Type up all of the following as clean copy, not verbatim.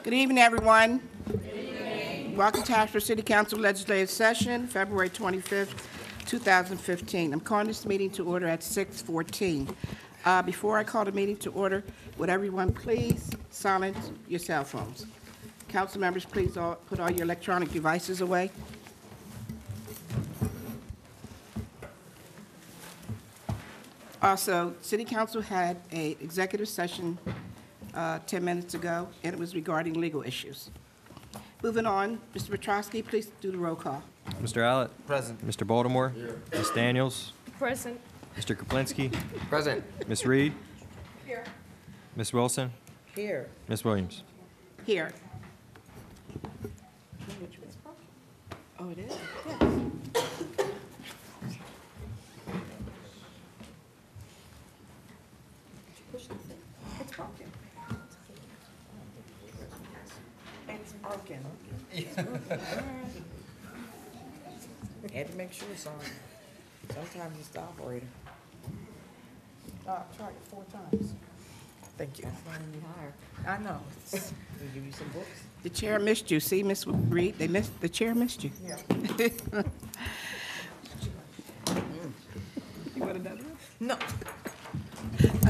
Good evening, everyone. Good evening. Welcome to Ashford City Council Legislative Session, February 25th, 2015. I'm calling this meeting to order at 6:14. Before I call the meeting to order, would everyone please silence your cell phones? Council members, please put all your electronic devices away. Also, City Council had an executive session 10 minutes ago, and it was regarding legal issues. Moving on, Mr. Petrosky, please do the roll call. Mr. Allett? Present. Mr. Baltimore? Here. Ms. Daniels? Present. Mr. Kaplinski? Present. Ms. Reed? Here. Ms. Wilson? Here. Ms. Williams? Here. Oh, it is? Yes. It's broken. It's broken. Had to make sure it's on. Sometimes it's the operator. I've tried it 4 times. Thank you. That's not any higher. I know. We'll give you some books. The chair missed you. See, Miss Reed, the chair missed you. Yeah. You want another one? No.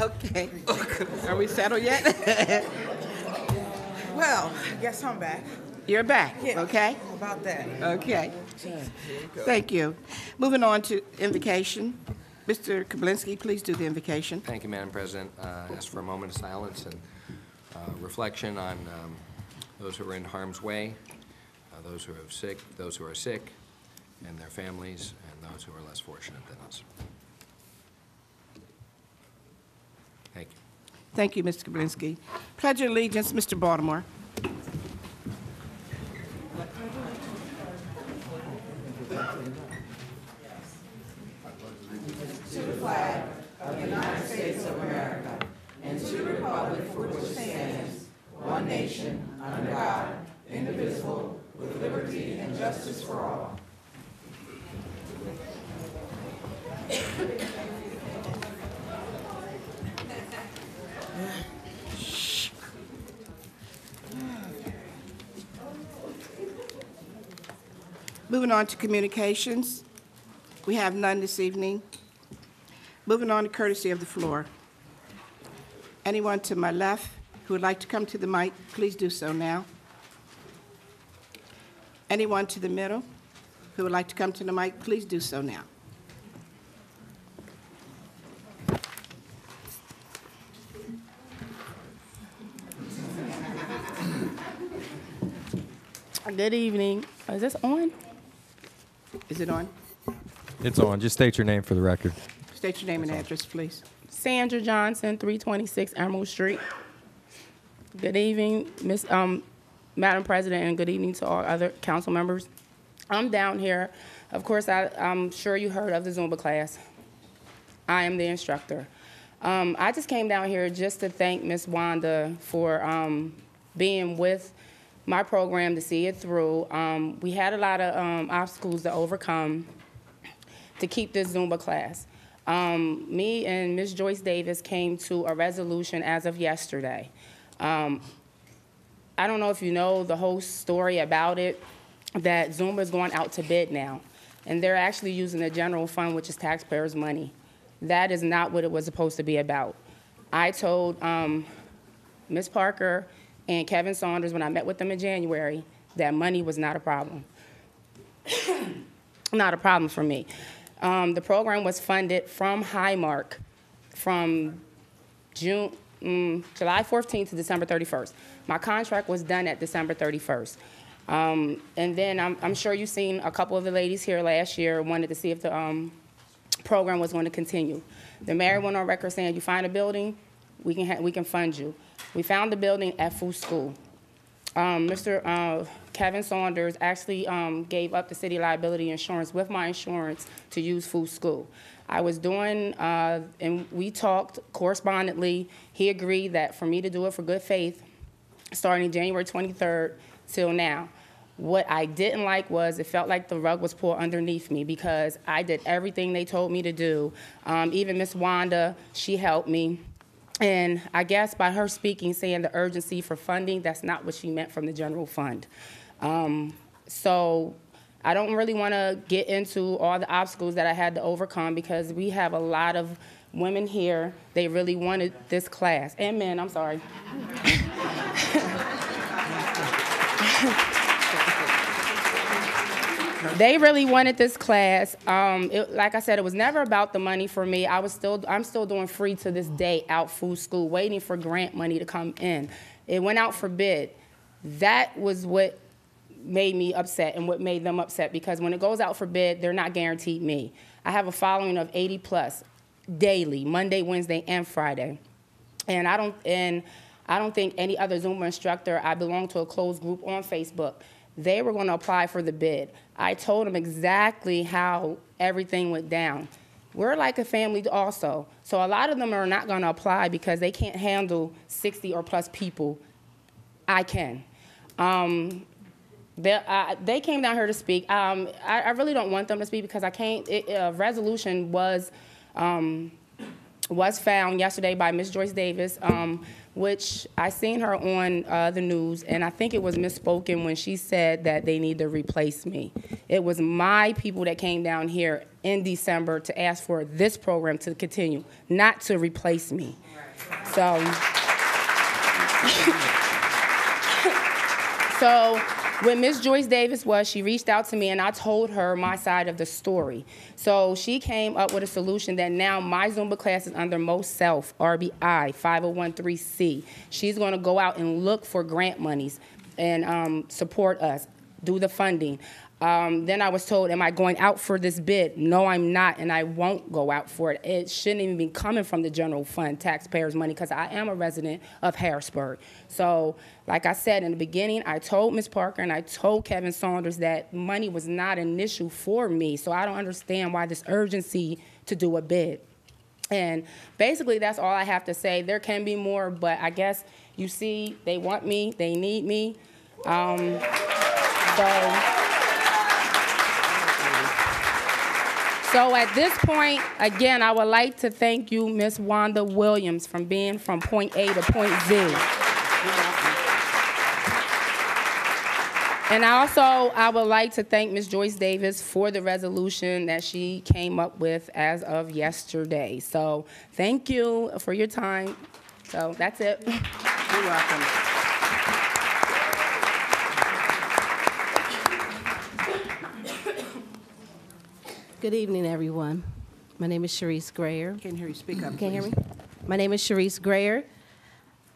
Okay. Are we settled yet? Well, I guess I'm back. You're back, Yeah. okay? How about that? Okay. Thank you. Moving on to invocation. Mr. Kablinski, please do the invocation. Thank you, Madam President. Ask for a moment of silence and reflection on those who are in harm's way, those who are sick, and their families, and those who are less fortunate than us. Thank you. Thank you, Mr. Kablinski. Pledge of allegiance, Mr. Baltimore. Moving on to communications. We have none this evening. Moving on to courtesy of the floor. Anyone to my left who would like to come to the mic, please do so now. Anyone to the middle who would like to come to the mic, please do so now. Good evening. Is this on? Is it on? It's on. Just state your name for the record. State your name and address, please. Sandra Johnson, 326 Emerald Street. Good evening, Madam President, and good evening to all other council members. I'm down here. Of course, I'm sure you heard of the Zumba class. I am the instructor. I just came down here just to thank Ms. Wanda for being with my program to see it through. We had a lot of obstacles to overcome to keep this Zumba class. Me and Ms. Joyce Davis came to a resolution as of yesterday. I don't know if you know the whole story about it, that Zumba is going out to bid now, and they're actually using the general fund, which is taxpayers' money. That is not what it was supposed to be about. I told Ms. Parker and Kevin Saunders when I met with them in January that money was not a problem. Not a problem for me. The program was funded from Highmark from July 14th to December 31st. My contract was done at December 31st. And then I'm sure you've seen a couple of the ladies here last year wanted to see if the program was going to continue. The mayor went on record saying, you find a building, we can fund you. We found the building at Fu School. Mr. Kevin Saunders actually gave up the city liability insurance with my insurance to use Fu School. I was doing, and we talked correspondently. He agreed that for me to do it for good faith, starting January 23rd till now. What I didn't like was it felt like the rug was pulled underneath me because I did everything they told me to do. Even Miss Wanda, she helped me. And I guess by her speaking, saying the urgency for funding, that's not what she meant from the general fund. So I don't really want to get into all the obstacles that I had to overcome because we have a lot of women here. They really wanted this class. And men, I'm sorry. They really wanted this class. Like I said, it was never about the money for me. I'm still doing free to this day out food school, waiting for grant money to come in. It went out for bid. That was what made me upset and what made them upset, because when it goes out for bid, they're not guaranteed me. I have a following of 80 plus daily, Monday, Wednesday, and Friday. And I don't think any other Zumba instructor. I belong to a closed group on Facebook. They were going to apply for the bid. I told them exactly how everything went down. We're like a family also. So a lot of them are not going to apply because they can't handle 60 or plus people. I can. They came down here to speak. I really don't want them to speak because I can't. A resolution was found yesterday by Ms. Joyce Davis, which I seen her on the news, and I think it was misspoken when she said that they need to replace me. It was my people that came down here in December to ask for this program to continue, not to replace me. So, so when Ms. Joyce Davis she reached out to me and I told her my side of the story. So she came up with a solution that now my Zumba class is under Most Self, RBI, 5013C. She's gonna go out and look for grant monies and support us, do the funding. Then I was told, am I going out for this bid? No, I'm not, and I won't go out for it. It shouldn't even be coming from the general fund, taxpayers' money, because I am a resident of Harrisburg. So, like I said in the beginning, I told Ms. Parker and I told Kevin Saunders that money was not an issue for me, so I don't understand why this urgency to do a bid. And basically, that's all I have to say. There can be more, but I guess you see, they want me, they need me. So at this point, again, I would like to thank you, Ms. Wanda Williams, from being from point A to point Z. And I would like to thank Ms. Joyce Davis for the resolution that she came up with as of yesterday. So thank you for your time. So that's it. You're welcome. Good evening, everyone. My name is Sharice Grayer. Can't hear you. Speak up, Can you hear please. me? My name is Sharice Grayer.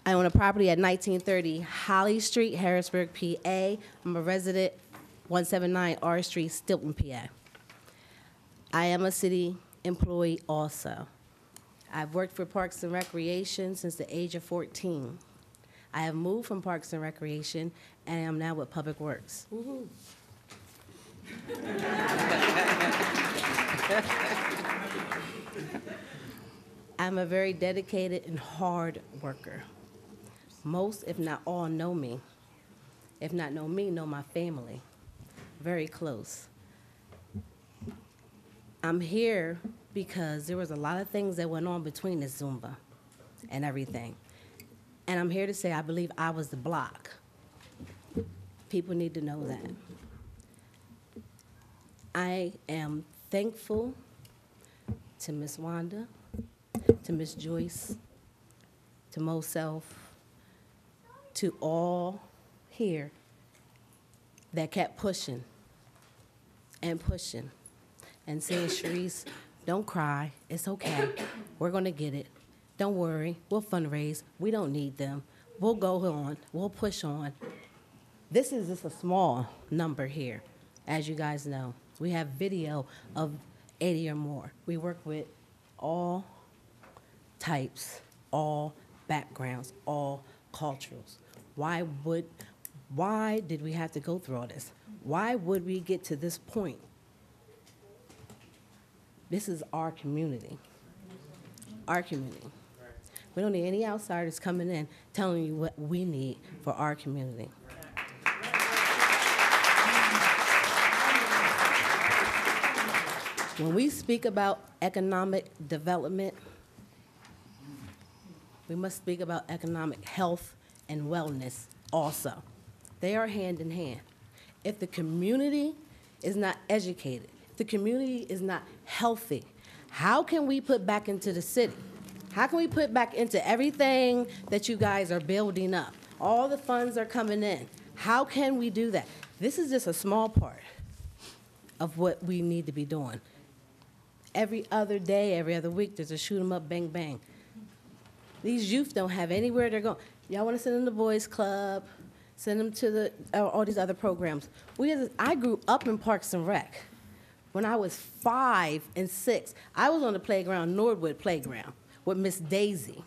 I own a property at 1930 Holly Street, Harrisburg, PA. I'm a resident, 179 R Street, Stilton, PA. I am a city employee also. I've worked for Parks and Recreation since the age of 14. I have moved from Parks and Recreation and am now with Public Works. I'm a very dedicated and hard worker. Most, if not all, know me. If not know me, know my family. Very close. I'm here because there was a lot of things that went on between the Zumba and everything. And I'm here to say I believe I was the block. People need to know that. I am thankful to Miss Wanda, to Miss Joyce, to Mo Self, to all here that kept pushing and pushing and saying, Sharice, don't cry, it's okay, we're gonna get it. Don't worry, we'll fundraise, we don't need them. We'll go on, we'll push on. This is just a small number here, as you guys know. We have video of 80 or more. We work with all types, all backgrounds, all cultures. Why did we have to go through all this? Why would we get to this point? This is our community. Our community. We don't need any outsiders coming in telling you what we need for our community. When we speak about economic development, we must speak about economic health and wellness also. They are hand in hand. If the community is not educated, if the community is not healthy, how can we put back into the city? How can we put back into everything that you guys are building up? All the funds are coming in. How can we do that? This is just a small part of what we need to be doing. Every other day, every other week, there's a shoot 'em up, bang, bang. These youth don't have anywhere they're going. Y'all want to send them to Boys Club, send them to all these other programs. I grew up in Parks and Rec. When I was 5 and 6, I was on the playground, Nordwood Playground, with Miss Daisy.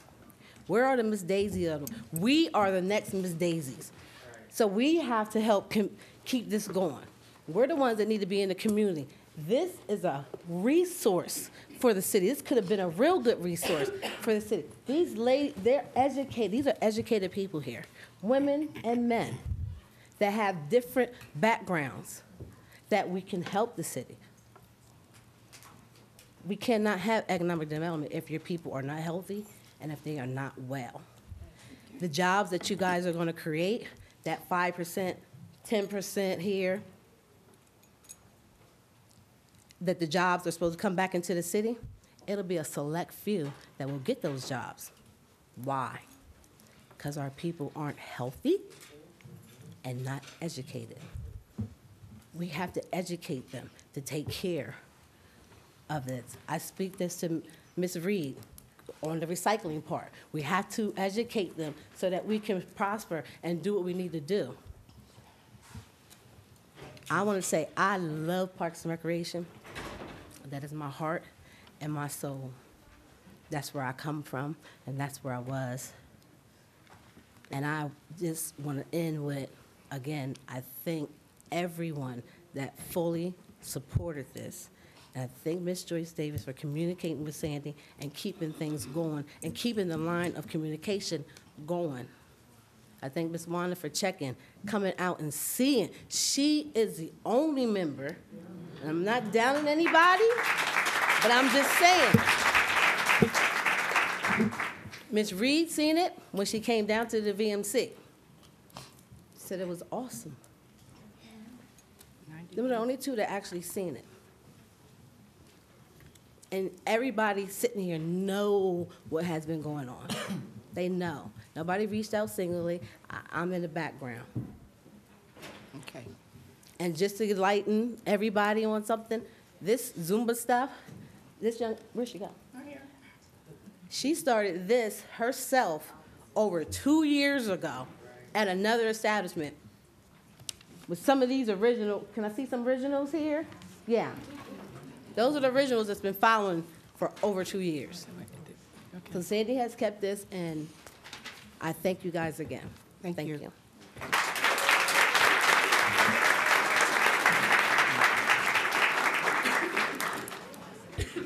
Where are the Miss Daisies? We are the next Miss Daisies. So we have to help keep this going. We're the ones that need to be in the community. This is a resource for the city. This could have been a real good resource for the city. These ladies, they're educated. These are educated people here, women and men that have different backgrounds that we can help the city. We cannot have economic development if your people are not healthy and if they are not well. The jobs that you guys are going to create, that 5%, 10% here, that the jobs are supposed to come back into the city, it'll be a select few that will get those jobs. Why? Because our people aren't healthy and not educated. We have to educate them to take care of this. I speak this to Ms. Reed on the recycling part. We have to educate them so that we can prosper and do what we need to do. I want to say I love Parks and Recreation. That is my heart and my soul. That's where I come from, and that's where I was. And I just want to end with, again, I thank everyone that fully supported this. And I thank Ms. Joyce Davis for communicating with Sandy and keeping things going and keeping the line of communication going. I thank Ms. Wanda for checking, coming out and seeing. She is the only member, and I'm not downing anybody, but I'm just saying. Ms. Reed seen it when she came down to the VMC. Said it was awesome. They were the only two that actually seen it. And everybody sitting here know what has been going on. They know. Nobody reached out singly. I'm in the background. Okay. And just to enlighten everybody on something, this Zumba stuff, this young, where'd she go? Right here. She started this herself over 2 years ago at another establishment with some of these original, can I see some originals here? Yeah. Those are the originals that's been following for over 2 years. So Sandy has kept this, and I thank you guys again. Thank you.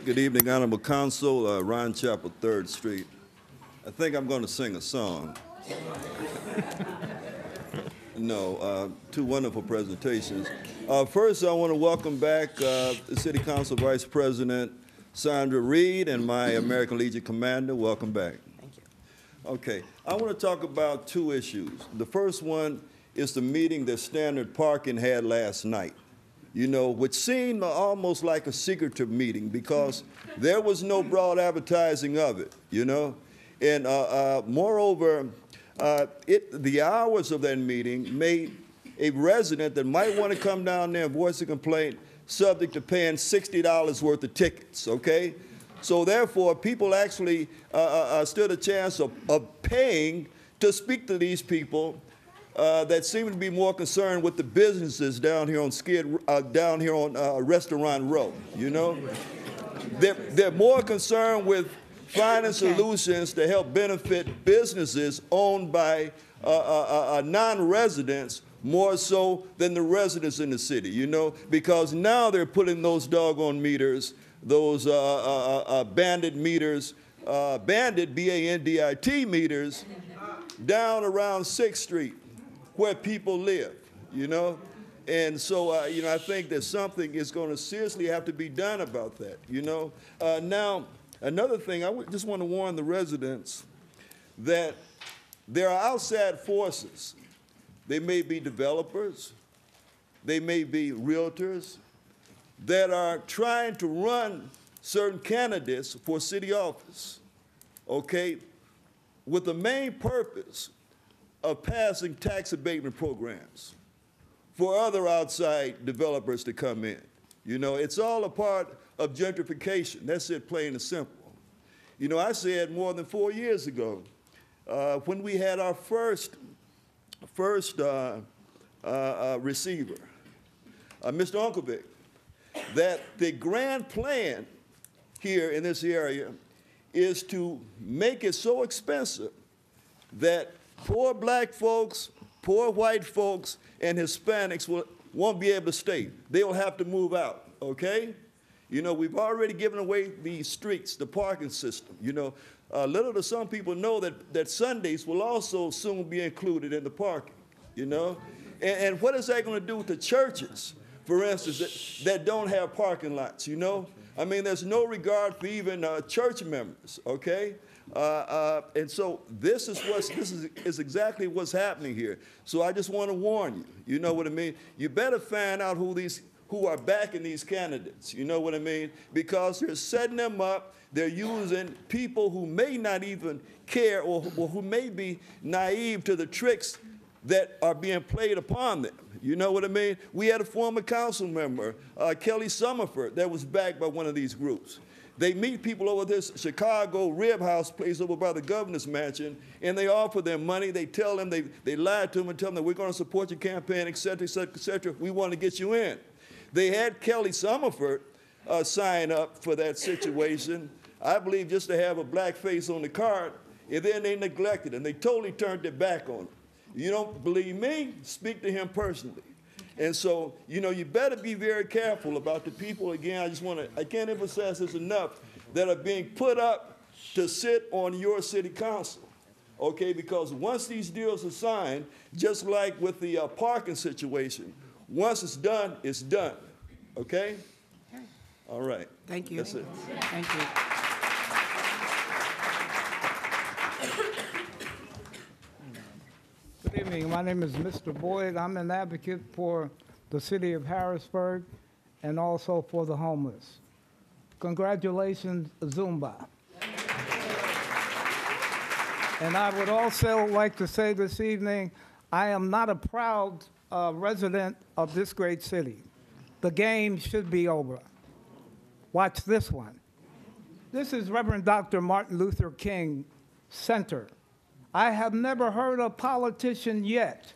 Good evening, Honorable Council, Ryan Chapel, 3rd Street. I think I'm going to sing a song. No, two wonderful presentations. First, I want to welcome back the City Council Vice President Sandra Reed and my American Legion Commander. Welcome back. Thank you. Okay, I want to talk about two issues. The first one is the meeting that Standard Parking had last night, you know, which seemed almost like a secretive meeting because there was no broad advertising of it, you know. And moreover, the hours of that meeting made a resident that might want to come down there and voice a complaint subject to paying $60 worth of tickets, okay? So therefore, people actually stood a chance of paying to speak to these people that seem to be more concerned with the businesses down here on Restaurant Row, you know? They're more concerned with finding solutions to help benefit businesses owned by non-residents more so than the residents in the city, you know, because now they're putting those doggone meters, those bandit meters, bandit, B-A-N-D-I-T meters, down around 6th Street where people live, you know. And so, you know, I think that something is going to seriously have to be done about that, you know. Now, another thing, I just want to warn the residents that there are outside forces. They may be developers, they may be realtors that are trying to run certain candidates for city office, okay, with the main purpose of passing tax abatement programs for other outside developers to come in. You know, it's all a part of gentrification. That's it, plain and simple. You know, I said more than 4 years ago, when we had our first receiver, Mr. Unkelvik, that the grand plan here in this area is to make it so expensive that poor black folks, poor white folks, and Hispanics won't be able to stay. They will have to move out, okay? You know, we've already given away the streets, the parking system. You know, little do some people know that Sundays will also soon be included in the parking, you know? And what is that going to do to churches, for instance, that don't have parking lots, you know? I mean, there's no regard for even church members, okay? And so this is exactly what's happening here. So I just want to warn you, you know what I mean? You better find out who are backing these candidates, you know what I mean? Because they're setting them up, they're using people who may not even care or who may be naive to the tricks that are being played upon them. You know what I mean? We had a former council member, Kelly Summerford, that was backed by one of these groups. They meet people over this Chicago Rib House place over by the governor's mansion, and they offer them money. They tell them, they lie to them and tell them that we're going to support your campaign, et cetera, et cetera, et cetera. We want to get you in. They had Kelly Summerford sign up for that situation, I believe just to have a black face on the card, and then they neglected him. They totally turned their back on him. You don't believe me? Speak to him personally. And so, you know, you better be very careful about the people, again, I can't emphasize this enough, that are being put up to sit on your city council, okay? Because once these deals are signed, just like with the parking situation, once it's done, okay? All right. Thank you. That's it. Thank you. Good evening. My name is Mr. Boyd. I'm an advocate for the city of Harrisburg and also for the homeless. Congratulations, Zumba. And I would also like to say this evening, I am not a proud resident of this great city. The game should be over. Watch this one. This is Reverend Dr. Martin Luther King Center. I have never heard a politician yet.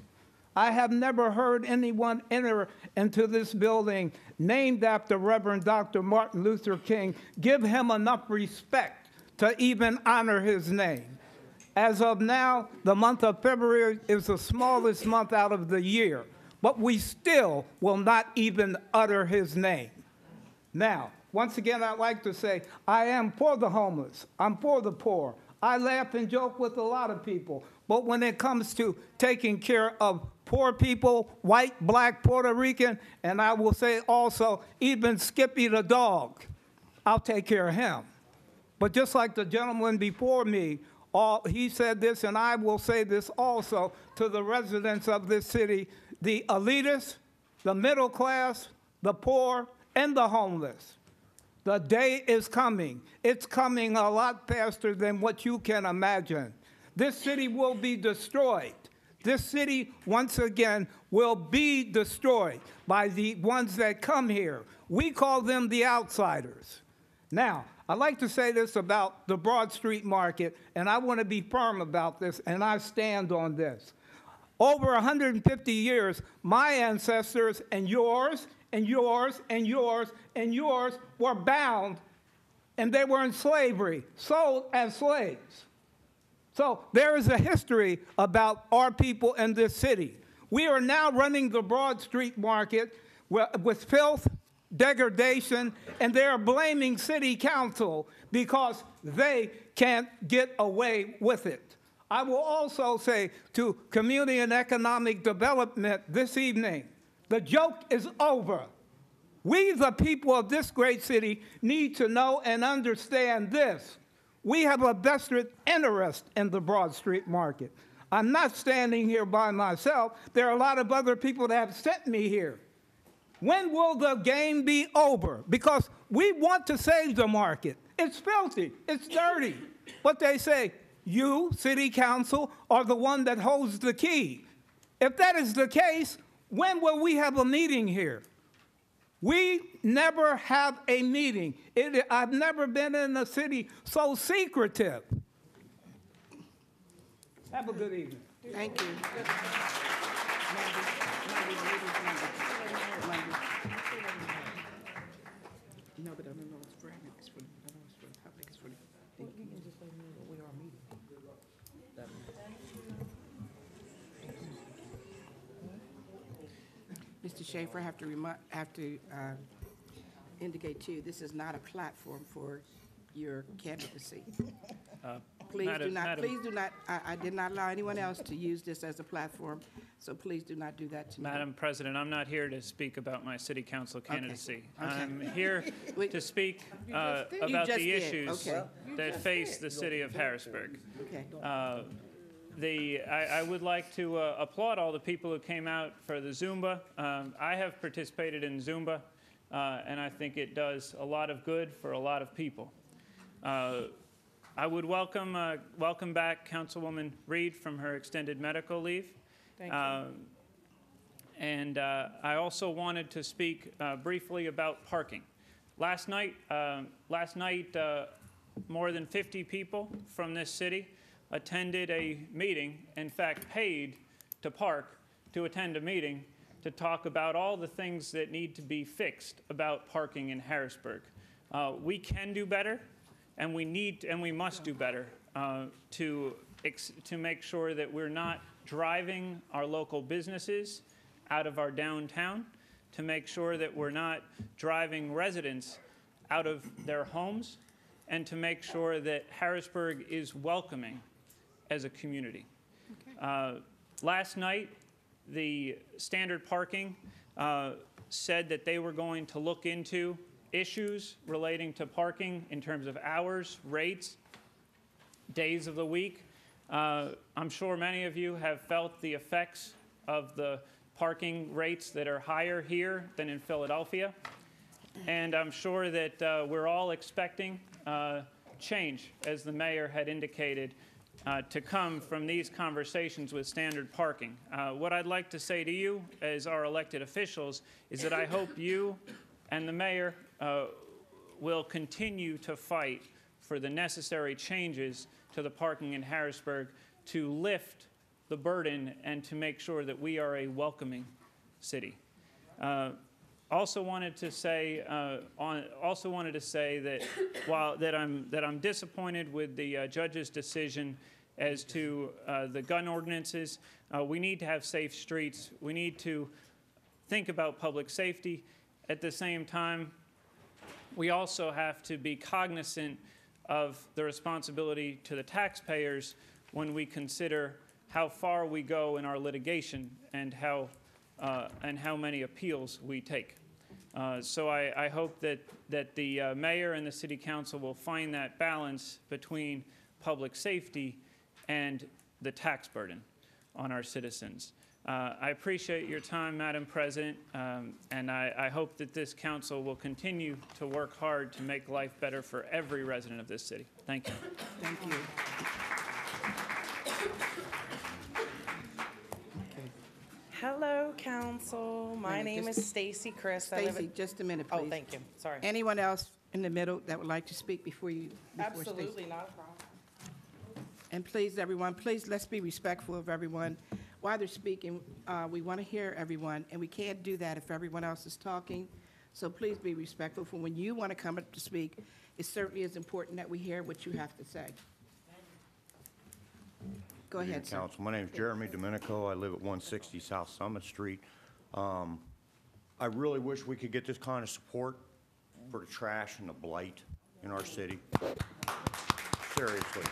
I have never heard anyone enter into this building named after Reverend Dr. Martin Luther King, give him enough respect to even honor his name. As of now, the month of February is the smallest month out of the year, but we still will not even utter his name. Now, once again, I'd like to say, I am for the homeless. I'm for the poor. I laugh and joke with a lot of people, but when it comes to taking care of poor people, white, black, Puerto Rican, and I will say also even Skippy the dog, I'll take care of him. But just like the gentleman before me, he said this, and I will say this also to the residents of this city, the elitists, the middle class, the poor, and the homeless. The day is coming. It's coming a lot faster than what you can imagine. This city will be destroyed. This city, once again, will be destroyed by the ones that come here. We call them the outsiders. Now, I'd like to say this about the Broad Street Market, and I want to be firm about this, and I stand on this. Over 150 years, my ancestors and yours and yours and yours and yours were bound, and they were in slavery, sold as slaves. So there is a history about our people in this city. We are now running the Broad Street Market with filth, degradation, and they are blaming city council because they can't get away with it. I will also say to community and economic development this evening, the joke is over. We, the people of this great city, need to know and understand this. We have a vested interest in the Broad Street market. I'm not standing here by myself. There are a lot of other people that have sent me here. When will the game be over? Because we want to save the market. It's filthy. It's dirty. But they say, you, city council, are the one that holds the key. If that is the case, when will we have a meeting here? We never have a meeting. I've never been in a city so secretive. Have a good evening. Thank you. No, but I don't know it's for, it's for, I don't know it's for the public, it's for the. You can just let me know that we are meeting. Mr. Schaefer, I have to indicate to you, this is not a platform for your candidacy. Please do not, I did not allow anyone else to use this as a platform, so please do not do that to me. Madam President, I'm not here to speak about my city council candidacy. Okay. I'm here Wait. to speak You about just the did. issues Okay. that face the city of Harrisburg. Okay. I would like to applaud all the people who came out for the Zumba. I have participated in Zumba, and I think it does a lot of good for a lot of people. I would welcome back Councilwoman Reed from her extended medical leave. Thank you. And I also wanted to speak briefly about parking. Last night, more than 50 people from this city attended a meeting, in fact, paid to park to attend a meeting to talk about all the things that need to be fixed about parking in Harrisburg. We can do better, and we must do better to make sure that we're not driving our local businesses out of our downtown, to make sure that we're not driving residents out of their homes, and to make sure that Harrisburg is welcoming as a community. Okay. Last night, the Standard Parking said that they were going to look into issues relating to parking in terms of hours, rates, days of the week. I'm sure many of you have felt the effects of the parking rates that are higher here than in Philadelphia. And I'm sure that we're all expecting change, as the mayor had indicated, to come from these conversations with Standard Parking. What I'd like to say to you as our elected officials is that I hope you and the mayor will continue to fight for the necessary changes to the parking in Harrisburg to lift the burden and to make sure that we are a welcoming city. Also wanted to say that that I'm disappointed with the judge's decision as to the gun ordinances. We need to have safe streets. We need to think about public safety. At the same time, we also have to be cognizant of the responsibility to the taxpayers when we consider how far we go in our litigation and how many appeals we take. So I hope that the mayor and the city council will find that balance between public safety and the tax burden on our citizens. I appreciate your time, Madam President, and I hope that this council will continue to work hard to make life better for every resident of this city. Thank you. Thank you. Hello, council. My name is Stacy Chris. I live Stacy, at- just a minute, please. Oh, thank you. Sorry. Anyone else in the middle that would like to speak before Stacy? Absolutely not a problem. And please, everyone, please, let's be respectful of everyone. While they're speaking, we want to hear everyone, and we can't do that if everyone else is talking. So please be respectful for when you want to come up to speak. It certainly is important that we hear what you have to say. Go ahead, sir. Council, my name is Jeremy Domenico. I live at 160 South Summit Street. I really wish we could get this kind of support for the trash and the blight in our city. Seriously.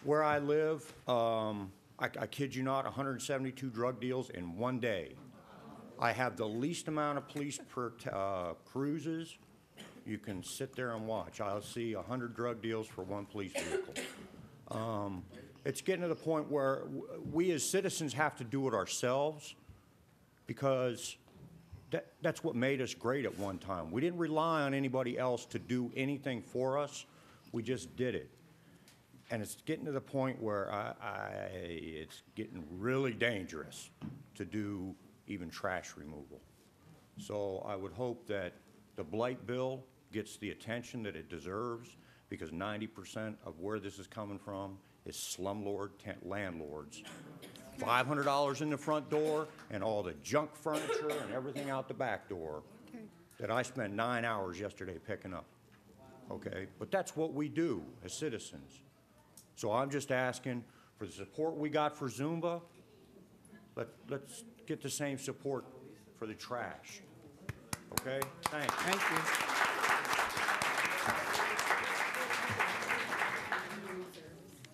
Where I live, I kid you not, 172 drug deals in one day. I have the least amount of police per cruises You can sit there and watch. I'll see 100 drug deals for one police vehicle. It's getting to the point where we as citizens have to do it ourselves because that's what made us great at one time. We didn't rely on anybody else to do anything for us. We just did it. And it's getting to the point where it's getting really dangerous to do even trash removal. So I would hope that the blight bill gets the attention that it deserves, because 90% of where this is coming from is slumlord landlords. $500 in the front door and all the junk furniture and everything out the back door that I spent 9 hours yesterday picking up. Okay? But that's what we do as citizens. So I'm just asking for the support we got for Zumba. Let's get the same support for the trash. Okay? Thanks. Thank you.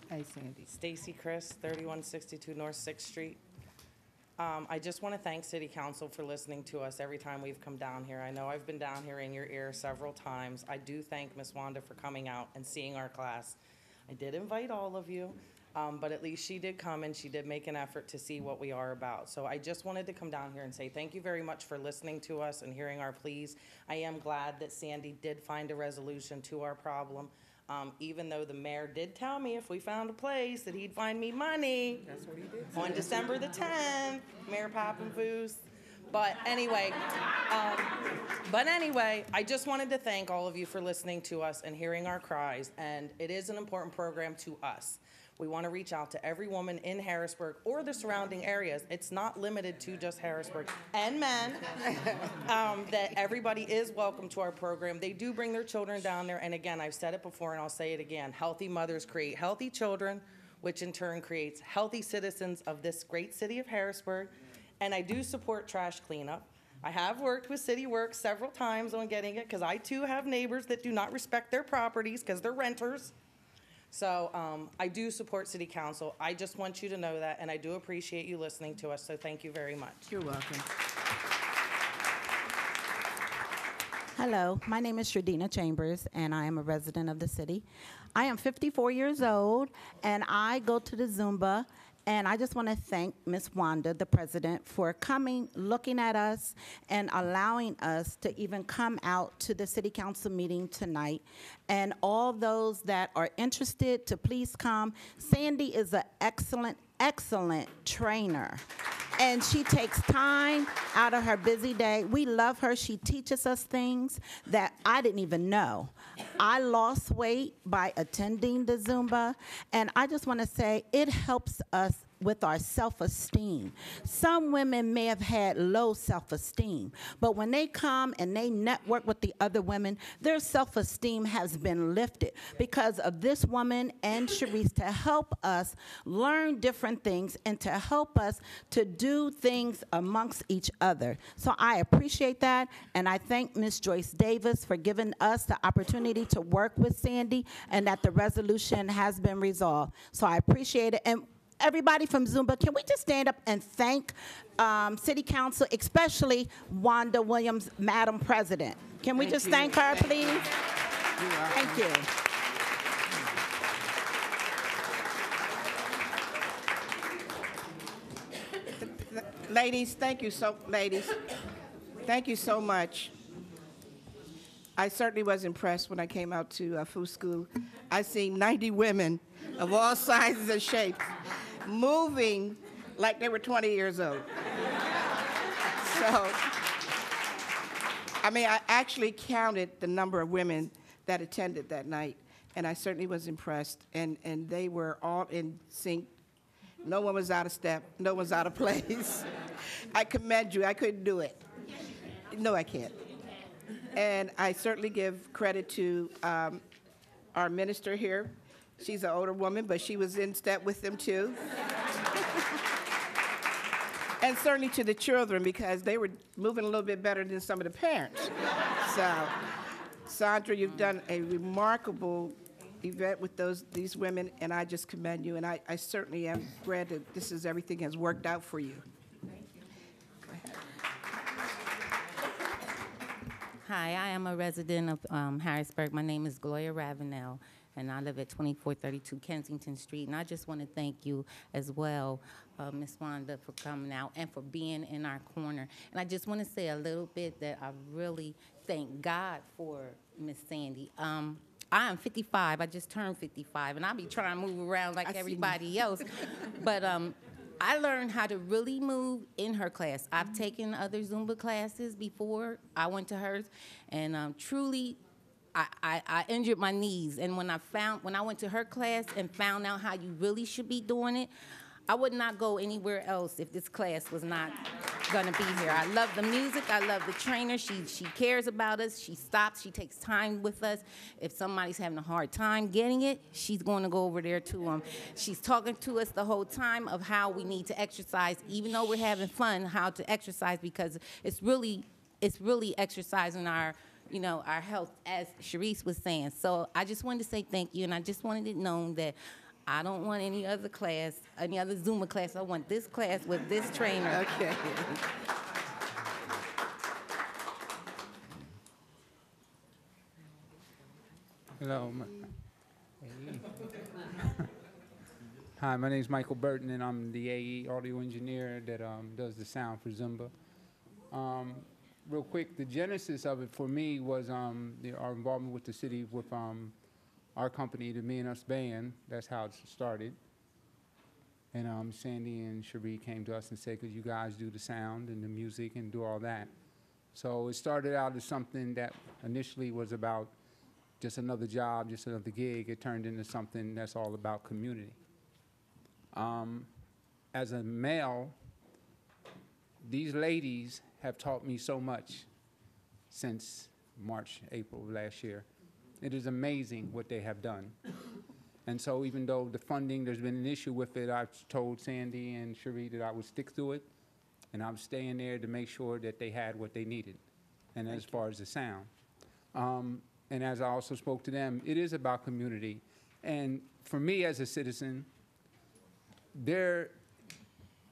Hey, Sandy. Stacy Chris, 3162 North 6th Street. I just want to thank City Council for listening to us every time we've come down here. I know I've been down here in your ear several times. I do thank Ms. Wanda for coming out and seeing our class. I did invite all of you, but at least she did come and she did make an effort to see what we are about. So I just wanted to come down here and say thank you very much for listening to us and hearing our pleas. I am glad that Sandy did find a resolution to our problem. Even though the mayor did tell me if we found a place that he'd find me money. That's what he did. On December the 10th, Mayor Pappenfuss. But anyway, I just wanted to thank all of you for listening to us and hearing our cries. And it is an important program to us. We want to reach out to every woman in Harrisburg or the surrounding areas. It's not limited to just Harrisburg and men. That everybody is welcome to our program. They do bring their children down there. And again, I've said it before and I'll say it again. Healthy mothers create healthy children, which in turn creates healthy citizens of this great city of Harrisburg. And I do support trash cleanup. I have worked with City Works several times on getting it because I too have neighbors that do not respect their properties because they're renters. So I do support City Council. I just want you to know that, and I do appreciate you listening to us, so thank you very much. You're welcome. Hello, my name is Shradina Chambers, and I am a resident of the city. I am 54 years old, and I go to the Zumba, and I just want to thank Ms. Wanda, the president, for coming, looking at us, and allowing us to even come out to the city council meeting tonight. And all those that are interested to please come. Sandy is an excellent trainer. And she takes time out of her busy day. We love her. She teaches us things that I didn't even know. I lost weight by attending the Zumba, and I just want to say it helps us with our self-esteem. Some women may have had low self-esteem, but when they come and they network with the other women, their self-esteem has been lifted because of this woman and Sharice to help us learn different things and to help us to do things amongst each other. So I appreciate that, and I thank Ms. Joyce Davis for giving us the opportunity to work with Sandy and that the resolution has been resolved. So I appreciate it. And everybody from Zumba, can we just stand up and thank City Council, especially Wanda Williams, Madam President? Can we just thank her, please? Thank you. Ladies, thank you so much. I certainly was impressed when I came out to food school. I seen 90 women of all sizes and shapes moving like they were 20 years old. So, I mean, I actually counted the number of women that attended that night, and I certainly was impressed. And they were all in sync. No one was out of step. No one's out of place. I commend you. I couldn't do it. No, I can't. And I certainly give credit to our minister here. She's an older woman, but she was in step with them too. And certainly to the children, because they were moving a little bit better than some of the parents. So, Sandra, you've done a remarkable event with these women, and I just commend you. And I certainly am glad that everything has worked out for you. Hi, I am a resident of Harrisburg. My name is Gloria Ravenel, and I live at 2432 Kensington Street. And I just want to thank you as well, Ms. Wanda, for coming out and for being in our corner. And I just want to say a little bit that I really thank God for Miss Sandy. I am 55. I just turned 55, and I'll be trying to move around like everybody else. But I learned how to really move in her class. I've taken other Zumba classes before I went to hers, and truly, I injured my knees. And when I went to her class and found out how you really should be doing it, I would not go anywhere else if this class was not gonna be here. I love the music, I love the trainer, she cares about us, she stops, she takes time with us. If somebody's having a hard time getting it, she's gonna go over there to them. She's talking to us the whole time of how we need to exercise, even though we're having fun, how to exercise, because it's really exercising our our health, as Sharice was saying. So I just wanted to say thank you, and I just wanted it known that I don't want any other class, any other Zumba class. I want this class with this trainer. Okay. Hello. Hi, my name is Michael Burton, and I'm the AE audio engineer that does the sound for Zumba. Real quick, the genesis of it for me was our involvement with the city with our company, the Me and Us Band. That's how it started. And Sandy and Cherie came to us and said, could you guys do the sound and the music and do all that? So it started out as something that initially was about just another job, just another gig. It turned into something that's all about community. As a male, these ladies have taught me so much since March, April of last year. It is amazing what they have done. And so even though the funding, there's been an issue with it, I've told Sandy and Cherie that I would stick to it, and I'm staying there to make sure that they had what they needed, and as far as the sound. And as I also spoke to them, it is about community. And for me as a citizen,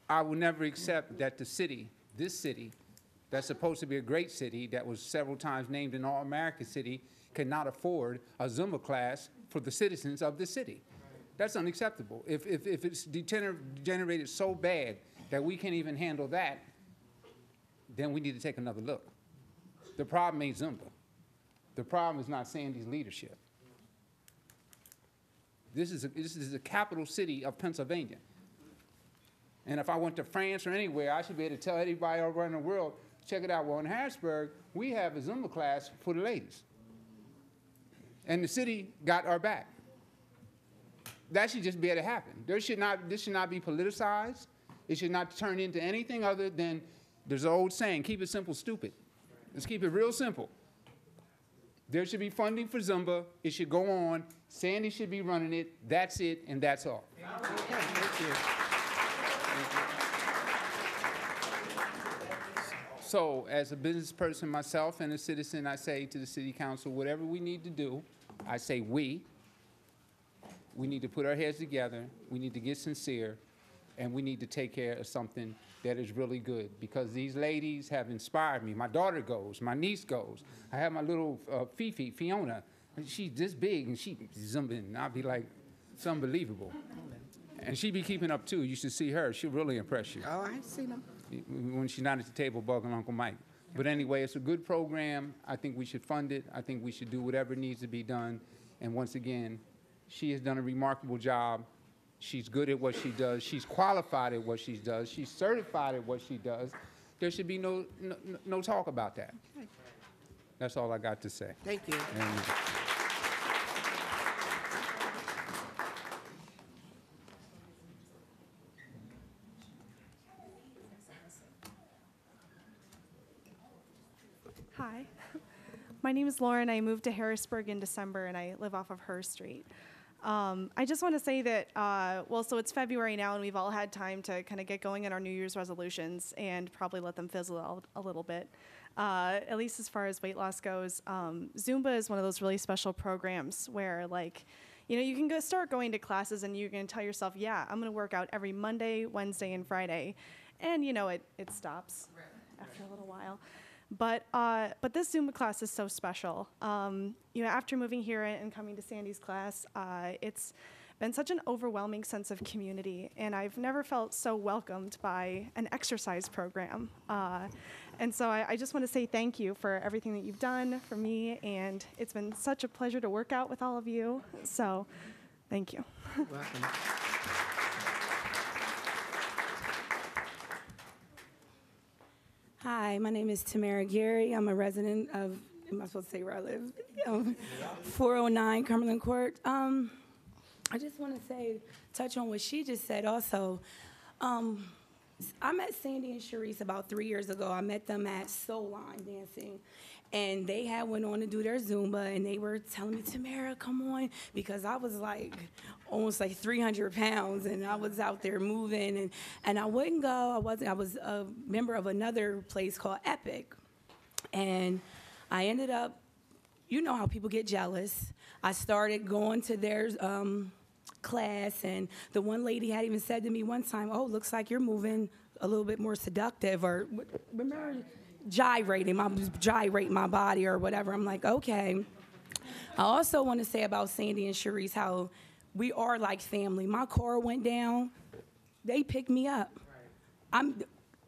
I will never accept that the city, this city, that's supposed to be a great city, that was several times named an All-American city, cannot afford a Zumba class for the citizens of the city. That's unacceptable. If it's degenerated so bad that we can't even handle that, then we need to take another look. The problem ain't Zumba. The problem is not Sandy's leadership. This is the capital city of Pennsylvania. And if I went to France or anywhere, I should be able to tell everybody all around the world, check it out, well, in Harrisburg, we have a Zumba class for the ladies. And the city got our back. That should just be able to happen. This should not be politicized. It should not turn into anything other than, there's an old saying, keep it simple, stupid. Let's keep it real simple. There should be funding for Zumba. It should go on. Sandy should be running it. That's it, and that's all. Okay, thank you. So, as a business person myself and a citizen, I say to the city council, whatever we need to do, I say we need to put our heads together, we need to get sincere, and we need to take care of something that is really good, because these ladies have inspired me. My daughter goes, my niece goes. I have my little Fiona, and she's this big, and she's Zumbing, and I'll be like, it's unbelievable. And she be keeping up too. You should see her. She'll really impress you. Oh, I've seen them. When she's not at the table bugging Uncle Mike. But anyway, it's a good program. I think we should fund it. I think we should do whatever needs to be done. And once again, she has done a remarkable job. She's good at what she does. She's qualified at what she does. She's certified at what she does. There should be no talk about that. Okay. That's all I got to say. Thank you. Hi, my name is Lauren. I moved to Harrisburg in December, and I live off of Her Street. I just want to say that, so it's February now, and we've all had time to kind of get going in our New Year's resolutions and probably let them fizzle out a little bit. At least as far as weight loss goes, Zumba is one of those really special programs where, you can start going to classes and you can tell yourself, yeah, I'm going to work out every Monday, Wednesday, and Friday. And, it stops after a little while. But this Zumba class is so special. After moving here and coming to Sandy's class, it's been such an overwhelming sense of community, and I've never felt so welcomed by an exercise program. And so I just want to say thank you for everything that you've done for me, and it's been such a pleasure to work out with all of you. So thank you. Welcome. Hi, my name is Tamara Gary. I'm a resident of, am I supposed to say where I live? 409 Cumberland Court. I just want to touch on what she just said also. I met Sandy and Sharice about 3 years ago. I met them at Soul Line dancing. And they had went on to do their Zumba, and they were telling me, Tamara, come on, because I was almost 300 pounds, and I was out there moving, and I wouldn't go. I was a member of another place called Epic. And I ended up, you know how people get jealous. I started going to their class, and the one lady had even said to me one time, oh, looks like you're moving a little bit more seductive, or remember, gyrate my body or whatever. I'm like, okay. I also want to say about Sandy and Sharice how we are like family. My car went down. They picked me up.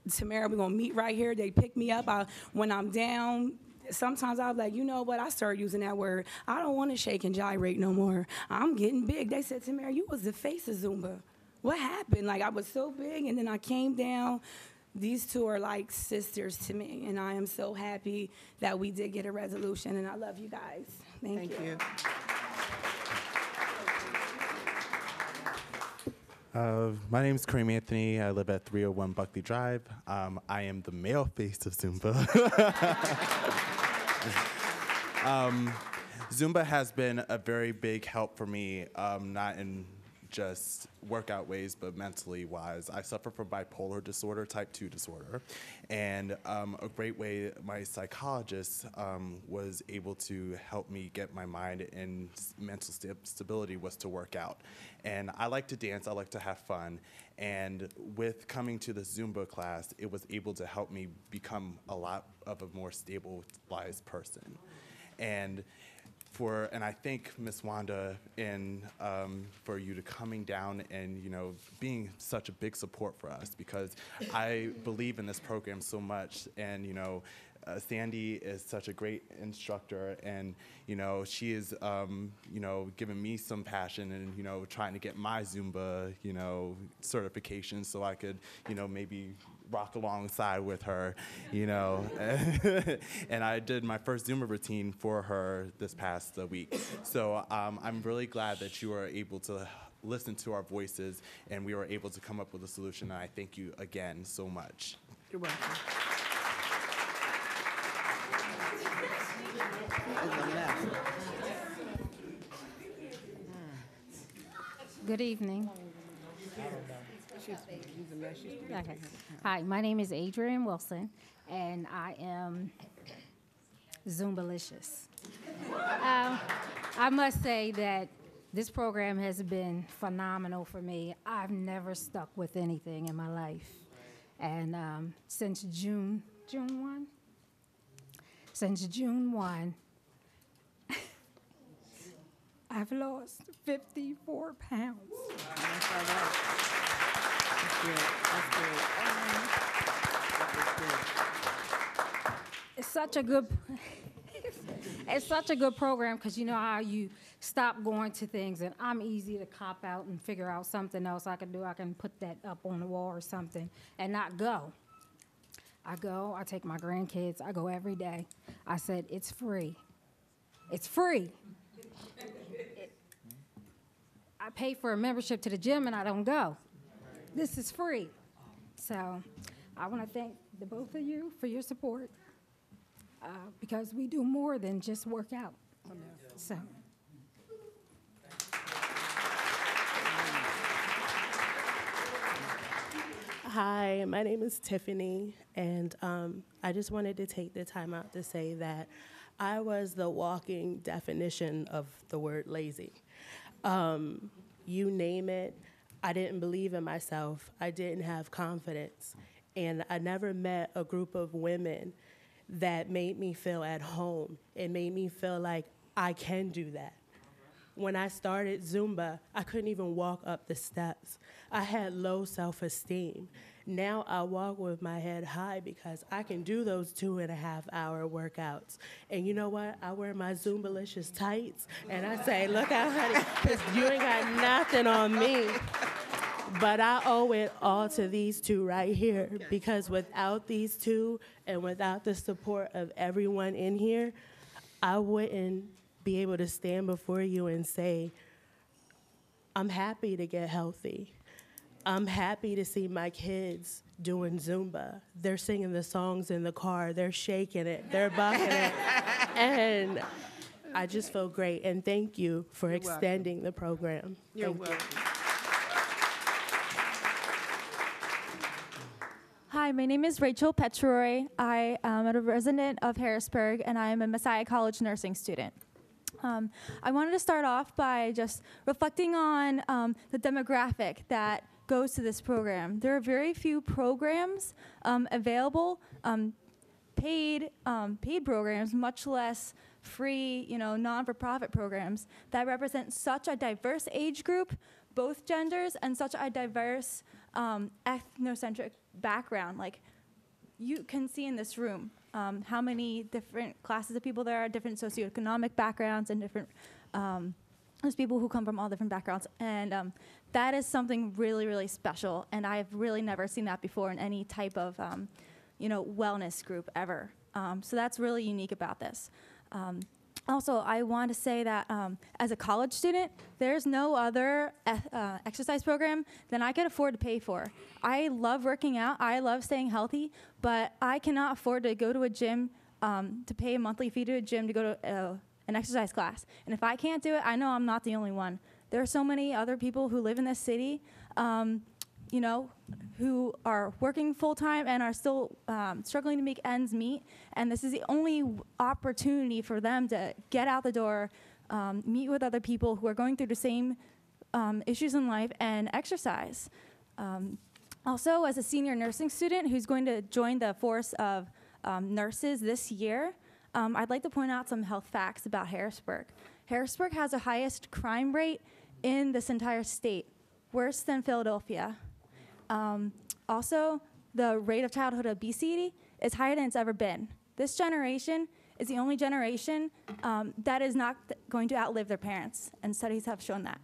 Tamara, we're going to meet right here. They pick me up. When I'm down, sometimes I'm like, you know what? I started using that word. I don't want to shake and gyrate no more. I'm getting big. They said, Tamara, you was the face of Zumba. What happened? I was so big, and then I came down. These two are like sisters to me, and I am so happy that we did get a resolution, and I love you guys. Thank you. My name is Kareem Anthony. I live at 301 Buckley Drive. I am the male face of Zumba. Zumba has been a very big help for me, not in just workout ways, but mentally wise. I suffer from bipolar disorder, type 2 disorder. And a great way my psychologist was able to help me get my mind in mental stability was to work out. And I like to dance, I like to have fun. And with coming to the Zumba class, it was able to help me become a lot of a more stabilized person. And I thank Ms. Wanda for you to coming down and being such a big support for us, because I believe in this program so much, and Sandy is such a great instructor, and she is giving me some passion and trying to get my Zumba certification so I could maybe rock alongside with her, and I did my first Zumba routine for her this past week. So I'm really glad that you were able to listen to our voices and we were able to come up with a solution, and I thank you again so much. You're welcome. Good evening. Okay. Hi, my name is Adrienne Wilson, and I am Zumbalicious. I must say that this program has been phenomenal for me. I've never stuck with anything in my life. And since June 1? Since June 1, I've lost 54 pounds. That's all right. That's good. It's such a good, it's such a good program, because you know how you stop going to things, and I'm easy to cop out and figure out something else I can do. I can put that up on the wall or something and not go. I go, I take my grandkids, I go every day. I said, it's free. It's free. I pay for a membership to the gym and I don't go. This is free. So I want to thank the both of you for your support, because we do more than just work out. So. Hi, my name is Tiffany, and I just wanted to take the time out to say that I was the walking definition of the word lazy. You name it, I didn't believe in myself. I didn't have confidence. And I never met a group of women that made me feel at home. It made me feel like I can do that. When I started Zumba, I couldn't even walk up the steps. I had low self-esteem. Now I walk with my head high because I can do those 2.5-hour workouts. And you know what? I wear my Zumbalicious tights, and I say, look out, honey, because you ain't got nothing on me. But I owe it all to these two right here, because without these two and without the support of everyone in here, I wouldn't be able to stand before you and say, I'm happy to get healthy. I'm happy to see my kids doing Zumba. They're singing the songs in the car. They're shaking it. They're bucking it. And I just feel great. And thank you for extending the program. You're Thank you. welcome. Hi, my name is Rachel Petroy. I am a resident of Harrisburg, and I am a Messiah College nursing student. I wanted to start off by just reflecting on the demographic that goes to this program. There are very few programs available, paid programs, much less free, non-for-profit programs that represent such a diverse age group, both genders, and such a diverse ethnocentric background. Like, you can see in this room how many different classes of people there are, different socioeconomic backgrounds, and different there's people who come from all different backgrounds, and that is something really, really special. And I've really never seen that before in any type of wellness group ever. So that's really unique about this. Also, I want to say that as a college student, there's no other exercise program than I could afford to pay for. I love working out. I love staying healthy, but I cannot afford to go to a gym, to pay a monthly fee to a gym to go to an exercise class. And if I can't do it, I know I'm not the only one. There are so many other people who live in this city, who are working full-time and are still struggling to make ends meet. And this is the only opportunity for them to get out the door, meet with other people who are going through the same issues in life, and exercise. Also, as a senior nursing student who's going to join the force of nurses this year, I'd like to point out some health facts about Harrisburg. Harrisburg has the highest crime rate in this entire state, worse than Philadelphia. Also, the rate of childhood obesity is higher than it's ever been. This generation is the only generation that is not going to outlive their parents, and studies have shown that.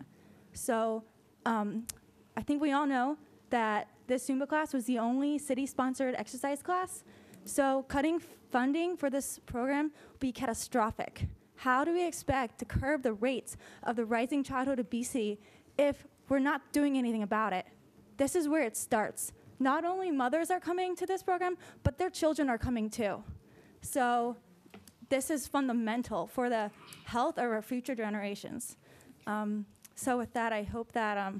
So I think we all know that this Zumba class was the only city-sponsored exercise class. So cutting funding for this program would be catastrophic. How do we expect to curb the rates of the rising childhood obesity if we're not doing anything about it? This is where it starts. Not only mothers are coming to this program, but their children are coming too. So this is fundamental for the health of our future generations. So with that, I hope that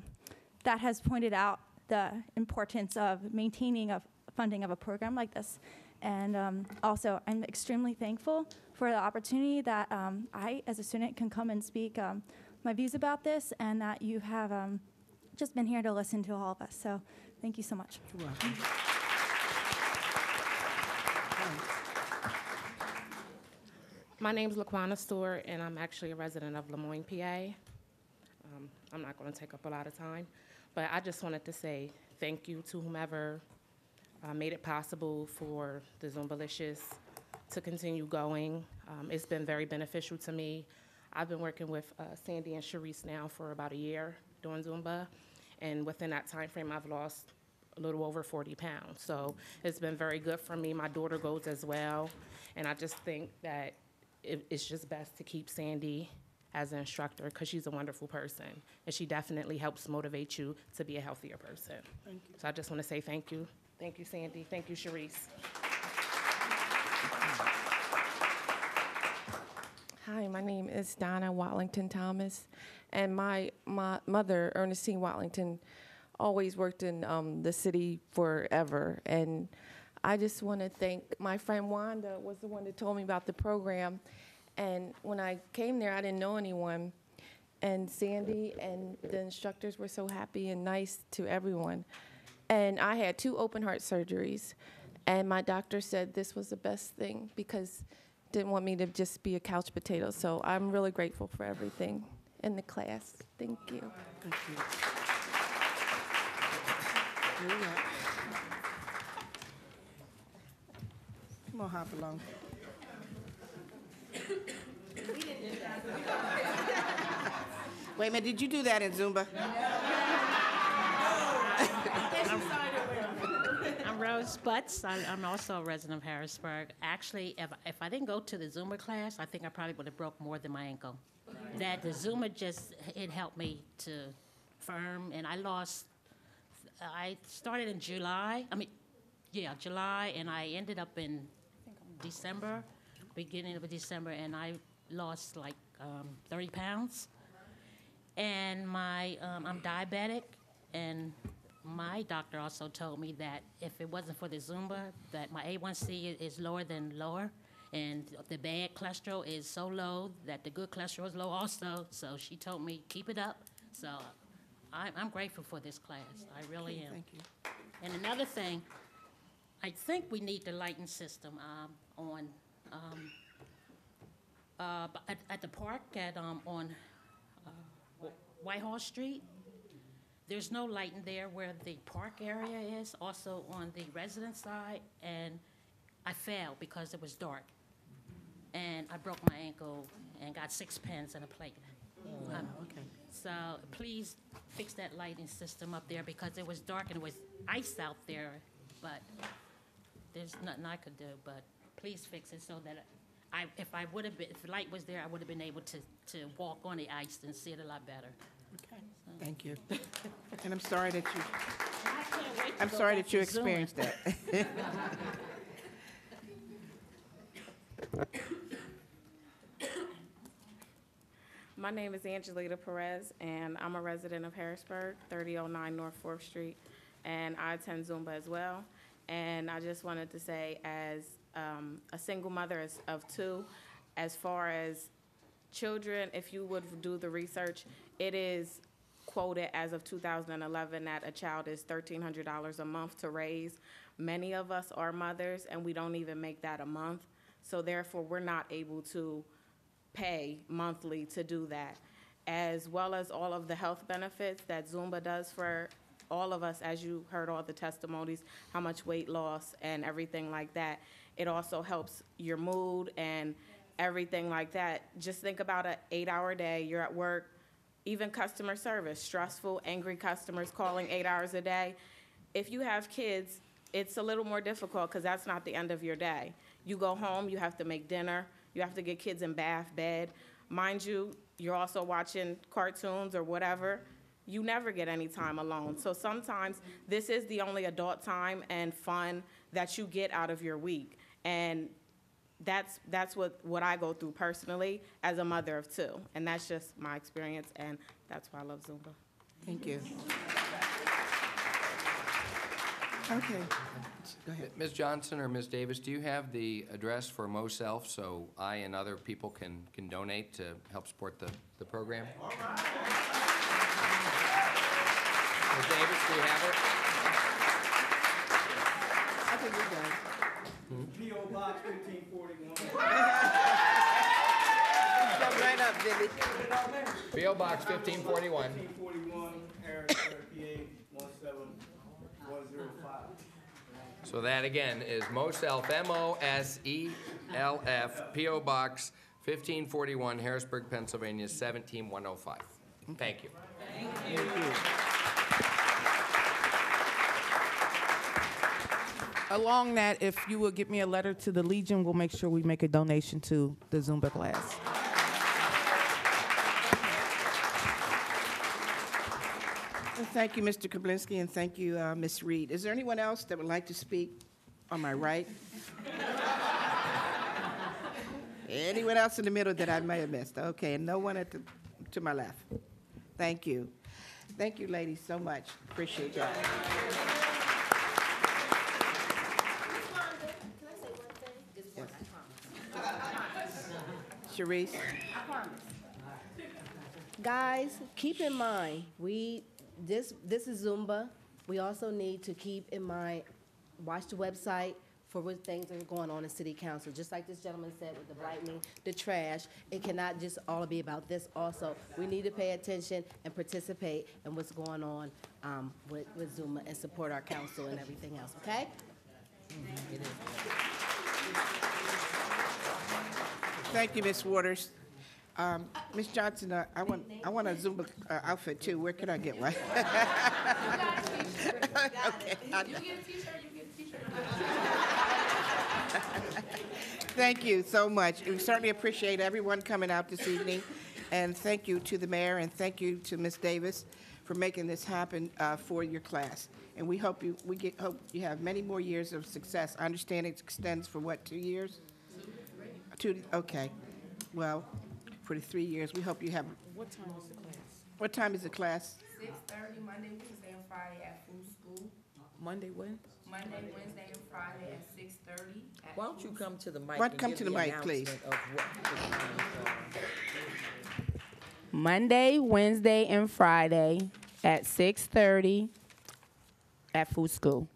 that has pointed out the importance of maintaining funding of a program like this. And also, I'm extremely thankful for the opportunity that I, as a student, can come and speak my views about this, and that you have just been here to listen to all of us. So thank you so much. You're welcome. My name is LaQuana Stewart, and I'm actually a resident of Lemoyne, PA. I'm not going to take up a lot of time, but I just wanted to say thank you to whomever made it possible for the Zumbalicious to continue going. It's been very beneficial to me. I've been working with Sandy and Sharice now for about a year doing Zumba, and within that time frame, I've lost a little over 40 pounds. So it's been very good for me. My daughter goes as well, and I just think that it's just best to keep Sandy as an instructor because she's a wonderful person, and she definitely helps motivate you to be a healthier person. Thank you. So I just want to say thank you. Thank you, Sandy. Thank you, Sharice. Hi, my name is Donna Watlington Thomas, and my mother, Ernestine Watlington, always worked in the city forever. And I just want to thank my friend Wanda was the one that told me about the program. And when I came there, I didn't know anyone. And Sandy and the instructors were so happy and nice to everyone. And I had 2 open heart surgeries. And my doctor said this was the best thing because didn't want me to just be a couch potato. So I'm really grateful for everything in the class. Thank you. Thank you. Come on, hop along. Wait a minute, did you do that in Zumba? I'm Rose Butts. I'm also a resident of Harrisburg. Actually, if I didn't go to the Zumba class, I think I probably would have broke more than my ankle. That the Zumba it helped me to firm, and I started in July, and I ended up in December, beginning of December, and I lost like 30 pounds. And I'm diabetic, and my doctor also told me that if it wasn't for the Zumba, that my A1C is lower than lower, and the bad cholesterol is so low that the good cholesterol is low also. So she told me, keep it up. So I'm grateful for this class. I really am. Thank you. And another thing, I think we need the lighting system at the park on Whitehall Street. There's no lighting there where the park area is, also on the resident side, and I fell because it was dark. And I broke my ankle and got 6 pins and a plate. Okay. So please fix that lighting system up there because it was dark and it was ice out there, but there's nothing I could do, but please fix it so that if the light was there, I would have been able to walk on the ice and see it a lot better. Okay. Thank you. And I'm sorry that you I'm sorry that you experienced that. My name is Angelita Perez, and I'm a resident of Harrisburg, 3009 North 4th Street, and I attend Zumba as well. And I just wanted to say, as a single mother of two, as far as children, if you would do the research, it is quoted as of 2011 that a child is $1,300 a month to raise. Many of us are mothers, and we don't even make that a month. So therefore, we're not able to pay monthly to do that, as well as all of the health benefits that Zumba does for all of us, as you heard all the testimonies, how much weight loss and everything like that. It also helps your mood and everything like that. Just think about an 8-hour day, you're at work, even customer service, stressful, angry customers calling 8 hours a day. If you have kids, it's a little more difficult because that's not the end of your day. You go home, you have to make dinner, you have to get kids in bed. Mind you, you're also watching cartoons or whatever. You never get any time alone. So sometimes this is the only adult time and fun that you get out of your week. And that's what I go through personally as a mother of two. And that's just my experience, and that's why I love Zumba. Thank you. Okay. Go ahead. Ms. Johnson or Ms. Davis, do you have the address for MoSelf so I and other people can donate to help support the program? All right. Ms. Davis, do you have it? I think you're done. P.O. Box 1541. Come right up, Billy. P.O. Box 1541. 1541, Harrisburg, PA 17105. So that again is MoSelf, M-O-S-E-L-F, P.O. Box 1541, Harrisburg, Pennsylvania 17105. Thank you. Thank you. Along that, if you will get me a letter to the Legion, we'll make sure we make a donation to the Zumba class. Thank you, Mr. Kablinski, and thank you, Ms. Reed. Is there anyone else that would like to speak on my right? Anyone else in the middle that I may have missed? Okay, and no one to my left. Thank you. Thank you, ladies, so much. Appreciate that. Sharice? Guys, keep in mind, this is Zumba. We also need to keep in mind, watch the website, for what things that are going on in city council. Just like this gentleman said with the lightning, the trash, it cannot just all be about this also. We need to pay attention and participate in what's going on with Zuma and support our council and everything else, okay? Thank you, Ms. Waters. Ms. Johnson, I want a Zumba outfit too. Where can I get one? Okay. Thank you so much. We certainly appreciate everyone coming out this evening. And thank you to the mayor and thank you to Ms. Davis for making this happen for your class. And we hope hope you have many more years of success. I understand it extends for what, 2 years? 2, okay. Well, for the 3 years, we hope you have. What time is the class? What time is the class? 6:30 Monday, Wednesday, and Friday at Food School. Monday, when? Monday, Wednesday, and Friday at 6:30. Why don't you come to the mic? Why and come give to the mic, please? announcement of what the times are? Monday, Wednesday, and Friday at 6:30 at Food School.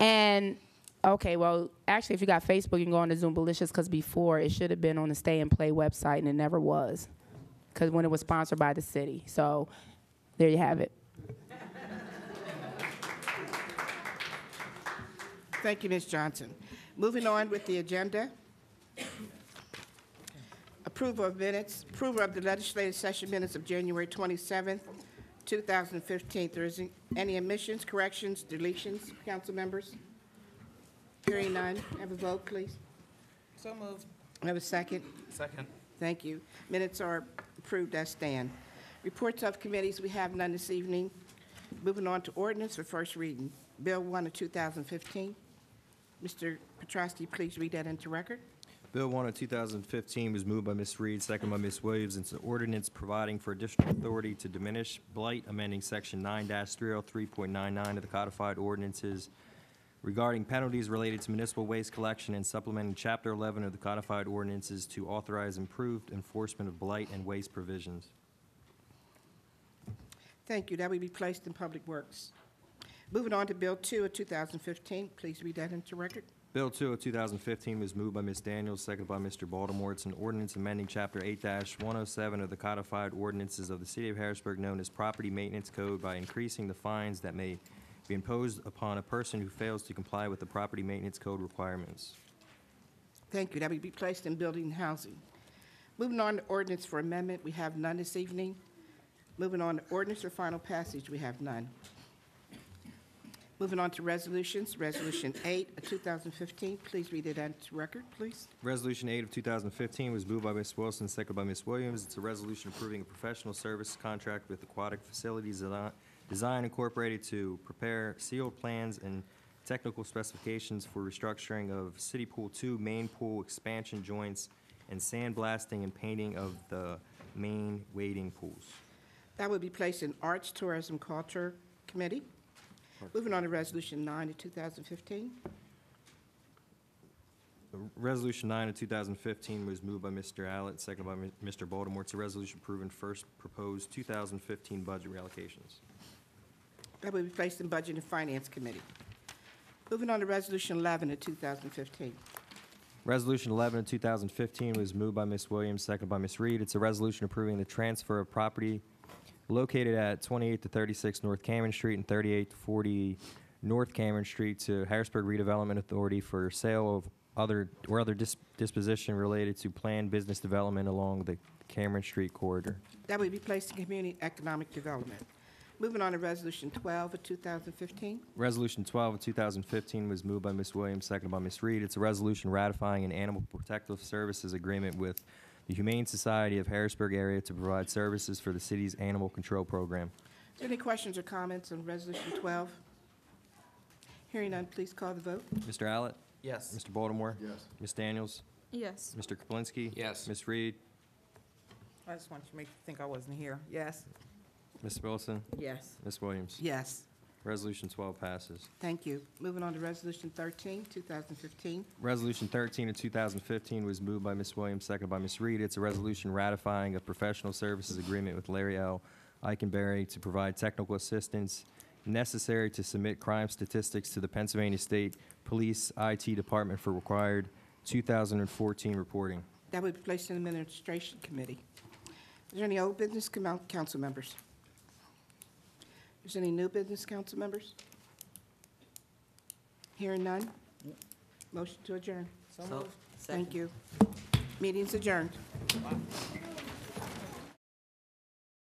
And okay, well, actually, if you got Facebook, you can go on to Zumbalicious because before it should have been on the Stay and Play website, and it never was, because when it was sponsored by the city. So there you have it. Thank you, Ms. Johnson. Moving on with the agenda. Approval of minutes. Approval of the legislative session minutes of January 27th, 2015. There isn't any omissions, corrections, deletions, council members? Hearing none. Have a vote, please. So moved. Have a second? Second. Thank you. Minutes are approved as stand. Reports of committees, we have none this evening. Moving on to ordinance for first reading. Bill 1 of 2015. Mr. Petrosky, please read that into record. Bill 1 of 2015 was moved by Ms. Reed, second by Ms. Williams. It's an ordinance providing for additional authority to diminish blight, amending Section 9-303.99 of the codified ordinances regarding penalties related to municipal waste collection and supplementing Chapter 11 of the codified ordinances to authorize improved enforcement of blight and waste provisions. Thank you. That will be placed in Public Works. Moving on to Bill 2 of 2015. Please read that into record. Bill 2 of 2015 was moved by Ms. Daniels, seconded by Mr. Baltimore. It's an ordinance amending Chapter 8-107 of the codified ordinances of the City of Harrisburg known as Property Maintenance Code by increasing the fines that may be imposed upon a person who fails to comply with the Property Maintenance Code requirements. Thank you. That will be placed in Building and Housing. Moving on to ordinance for amendment, we have none this evening. Moving on to ordinance for final passage, we have none. Moving on to resolutions, Resolution 8 of 2015. Please read it into record, please. Resolution 8 of 2015 was moved by Ms. Wilson, seconded by Ms. Williams. It's a resolution approving a professional service contract with Aquatic Facilities Design Incorporated to prepare sealed plans and technical specifications for restructuring of City Pool 2 main pool expansion joints and sandblasting and painting of the main wading pools. That will be placed in Arts, Tourism, Culture Committee. Moving on to Resolution 9 of 2015. Resolution 9 of 2015 was moved by Mr. Allett, seconded by Mr. Baltimore. It's a resolution approving first proposed 2015 budget reallocations. That will be placed in Budget and Finance Committee. Moving on to Resolution 11 of 2015. Resolution 11 of 2015 was moved by Ms. Williams, seconded by Ms. Reed. It's a resolution approving the transfer of property located at 28 to 36 North Cameron Street and 38 to 40 North Cameron Street to Harrisburg Redevelopment Authority for sale of other disposition related to planned business development along the Cameron Street corridor. That will be placed in Community Economic Development. Moving on to Resolution 12 of 2015. Resolution 12 of 2015 was moved by Ms. Williams, seconded by Ms. Reed. It's a resolution ratifying an animal protective services agreement with the Humane Society of Harrisburg area to provide services for the city's animal control program. Is there any questions or comments on Resolution 12? Hearing none, please call the vote. Mr. Allett? Yes. Mr. Baltimore? Yes. Ms. Daniels? Yes. Mr. Kaplinski? Yes. Ms. Reed? I just want you to make you think I wasn't here. Yes. Ms. Wilson? Yes. Ms. Williams? Yes. Resolution 12 passes. Thank you. Moving on to Resolution 13, 2015. Resolution 13 of 2015 was moved by Ms. Williams, seconded by Ms. Reed. It's a resolution ratifying a professional services agreement with Larry L. Eikenberry to provide technical assistance necessary to submit crime statistics to the Pennsylvania State Police IT Department for required 2014 reporting. That would be placed in the Administration Committee. Is there any old business, council members? Is there any new business, council members? Hearing none? Motion to adjourn. So moved. Thank you. Meeting's adjourned.